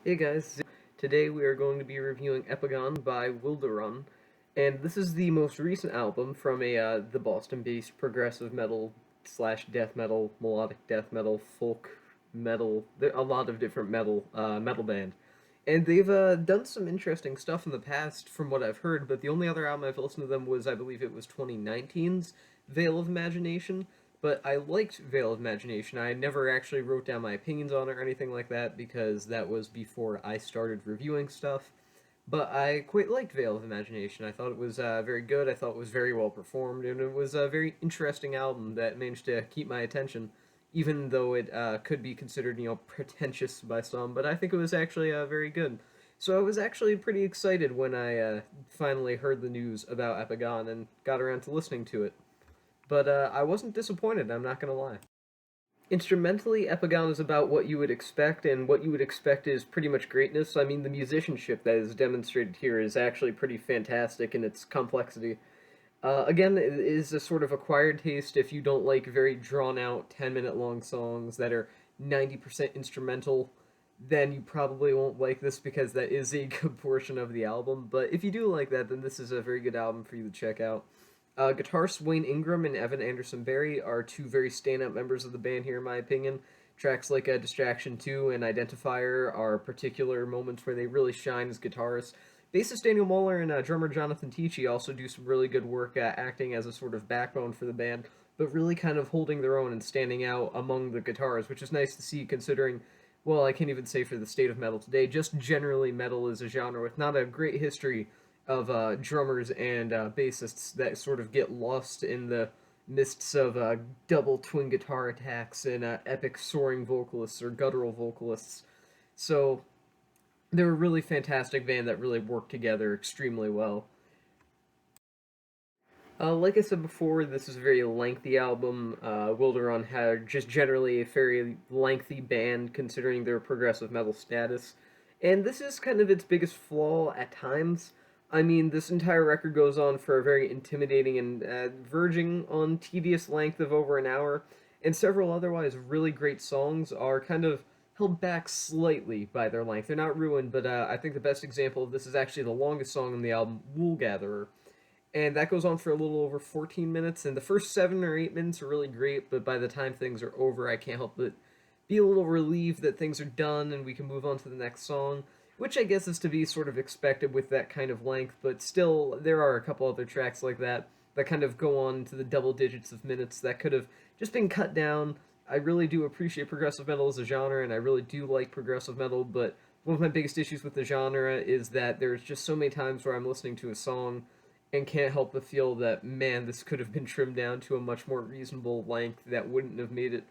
Hey guys, today we are going to be reviewing Epigone by Wilderun, and this is the most recent album from the Boston-based progressive metal slash death metal, melodic death metal, folk metal, a lot of different metal band. And they've done some interesting stuff in the past from what I've heard, but the only other album I've listened to them was, I believe it was 2019's Veil of Imagination, but I liked Veil of Imagination. I never actually wrote down my opinions on it or anything like that because that was before I started reviewing stuff. But I quite liked Veil of Imagination. I thought it was very good. I thought it was very well performed, and it was a very interesting album that managed to keep my attention, even though it could be considered, pretentious by some. But I think it was actually very good. So I was actually pretty excited when I finally heard the news about Epigone and got around to listening to it. But I wasn't disappointed, I'm not gonna lie. Instrumentally, Epigone is about what you would expect, and what you would expect is pretty much greatness. I mean, the musicianship that is demonstrated here is actually pretty fantastic in its complexity. Again, it is a sort of acquired taste if you don't like very drawn out 10-minute long songs that are 90% instrumental, then you probably won't like this because that is a good portion of the album. But if you do like that, then this is a very good album for you to check out. Guitarists Wayne Ingram and Evan Anderson Berry are two very standout members of the band here, in my opinion. Tracks like Distraction 2 and Identifier are particular moments where they really shine as guitarists. Bassist Daniel Moeller and drummer Jonathan Tichy also do some really good work acting as a sort of backbone for the band, but really kind of holding their own and standing out among the guitars, which is nice to see considering, well, I can't even say for the state of metal today, just generally metal is a genre with not a great history of drummers and bassists that sort of get lost in the mists of double twin guitar attacks and epic soaring vocalists or guttural vocalists. So they're a really fantastic band that really work together extremely well. Like I said before, this is a very lengthy album. Wilderun had just generally a very lengthy band considering their progressive metal status. And this is kind of its biggest flaw at times. I mean, this entire record goes on for a very intimidating and verging on tedious length of over an hour, and several otherwise really great songs are kind of held back slightly by their length. They're not ruined, but I think the best example of this is actually the longest song on the album, Wool Gatherer, and that goes on for a little over 14 minutes. And the first 7 or 8 minutes are really great, but by the time things are over, I can't help but be a little relieved that things are done and we can move on to the next song, which I guess is to be sort of expected with that kind of length. But still, there are a couple other tracks like that that kind of go on to the double digits of minutes that could have just been cut down. I really do appreciate progressive metal as a genre, and I really do like progressive metal, but one of my biggest issues with the genre is that there's just so many times where I'm listening to a song and can't help but feel that, man, this could have been trimmed down to a much more reasonable length that wouldn't have made it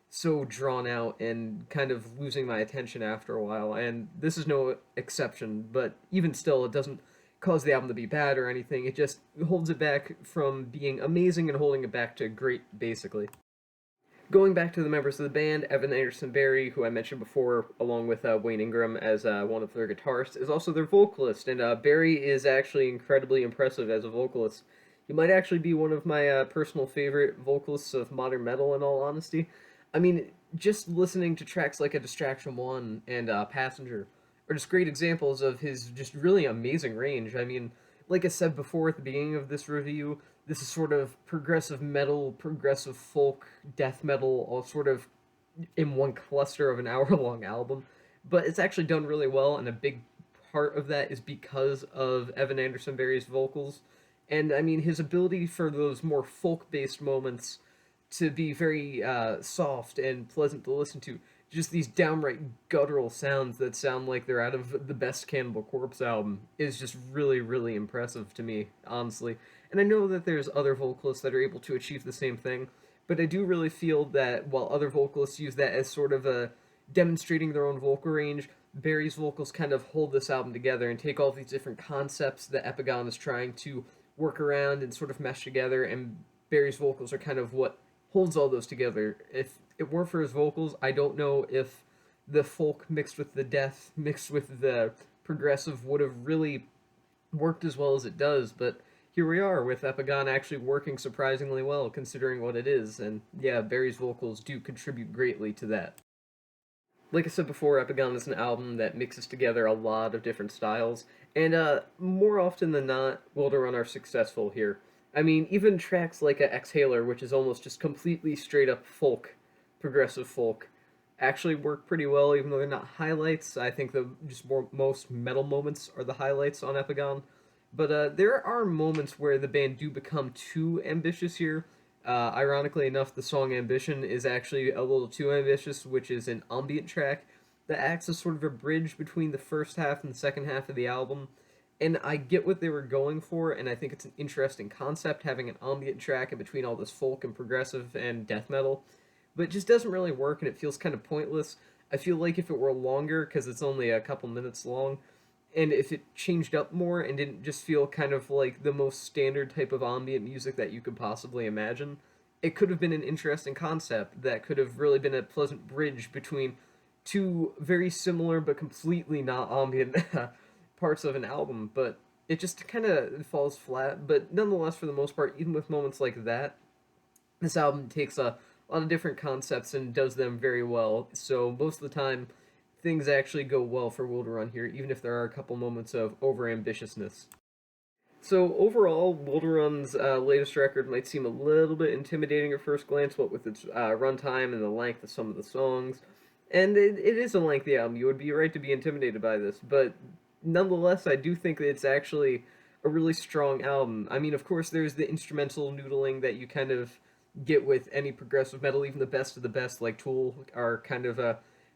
so drawn out and kind of losing my attention after a while. And this is no exception, but even still, it doesn't cause the album to be bad or anything. It just holds it back from being amazing and holding it back to great, basically. Going back to the members of the band, Evan Anderson Berry, who I mentioned before, along with Wayne Ingram as one of their guitarists, is also their vocalist, and Berry is actually incredibly impressive as a vocalist. He might actually be one of my personal favorite vocalists of modern metal, in all honesty. I mean, just listening to tracks like A Distraction 1 and Passenger are just great examples of his just really amazing range. I mean, like I said before at the beginning of this review, this is sort of progressive metal, progressive folk, death metal, all sort of in one cluster of an hour long album. But it's actually done really well, and a big part of that is because of Evan Anderson Berry's vocals. And I mean, his ability for those more folk based moments to be very soft and pleasant to listen to. Just these downright guttural sounds that sound like they're out of the best Cannibal Corpse album is just really, really impressive to me, honestly. And I know that there's other vocalists that are able to achieve the same thing, but I do really feel that while other vocalists use that as sort of a demonstrating their own vocal range, Barry's vocals kind of hold this album together and take all these different concepts that Epigone is trying to work around and sort of mesh together, and Barry's vocals are kind of what holds all those together. If it weren't for his vocals, I don't know if the folk mixed with the death mixed with the progressive would have really worked as well as it does, but here we are with Epigone actually working surprisingly well considering what it is, and yeah, Barry's vocals do contribute greatly to that. Like I said before, Epigone is an album that mixes together a lot of different styles, and more often than not, Wilderun are successful here. I mean, even tracks like Exhaler, which is almost just completely straight up folk, progressive folk, actually work pretty well, even though they're not highlights. I think the most metal moments are the highlights on Epigone. But there are moments where the band do become too ambitious here. Ironically enough, the song Ambition is actually a little too ambitious, which is an ambient track that acts as sort of a bridge between the first half and the second half of the album. And I get what they were going for, and I think it's an interesting concept having an ambient track in between all this folk and progressive and death metal. But it just doesn't really work, and it feels kind of pointless. I feel like if it were longer, because it's only a couple minutes long, and if it changed up more and didn't just feel kind of like the most standard type of ambient music that you could possibly imagine, it could have been an interesting concept that could have really been a pleasant bridge between two very similar but completely not ambient parts of an album. But it just kind of falls flat. But nonetheless, for the most part, even with moments like that, this album takes a lot of different concepts and does them very well. So most of the time, things actually go well for Wilderun here, even if there are a couple moments of overambitiousness. So overall, Wilderun's latest record might seem a little bit intimidating at first glance, what with its runtime and the length of some of the songs. And it is a lengthy album. You would be right to be intimidated by this, but nonetheless, I do think that it's actually a really strong album. I mean, of course, there's the instrumental noodling that you kind of get with any progressive metal. Even the best of the best, like Tool, are kind of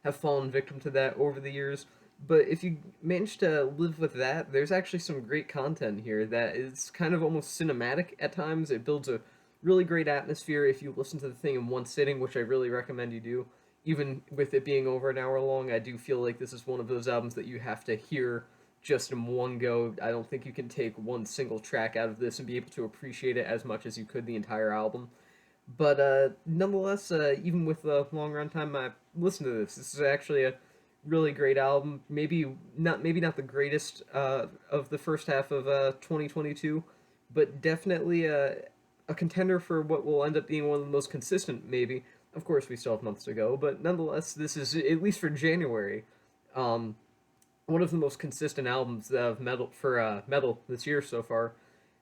have fallen victim to that over the years. But if you manage to live with that, there's actually some great content here that is kind of almost cinematic at times. It builds a really great atmosphere if you listen to the thing in one sitting, which I really recommend you do. Even with it being over an hour long, I do feel like this is one of those albums that you have to hear just in one go. I don't think you can take one single track out of this and be able to appreciate it as much as you could the entire album. But nonetheless, even with the long run time, I listened to this. This is actually a really great album. Maybe not the greatest of the first half of 2022, but definitely a contender for what will end up being one of the most consistent. Maybe, of course, we still have months to go, but nonetheless, this is at least for January, um, one of the most consistent albums of metal this year so far.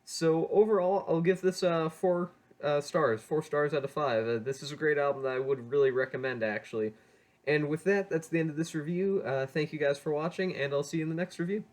So overall, I'll give this four stars out of five. This is a great album that I would really recommend, actually. And with that, that's the end of this review. Thank you guys for watching, and I'll see you in the next review.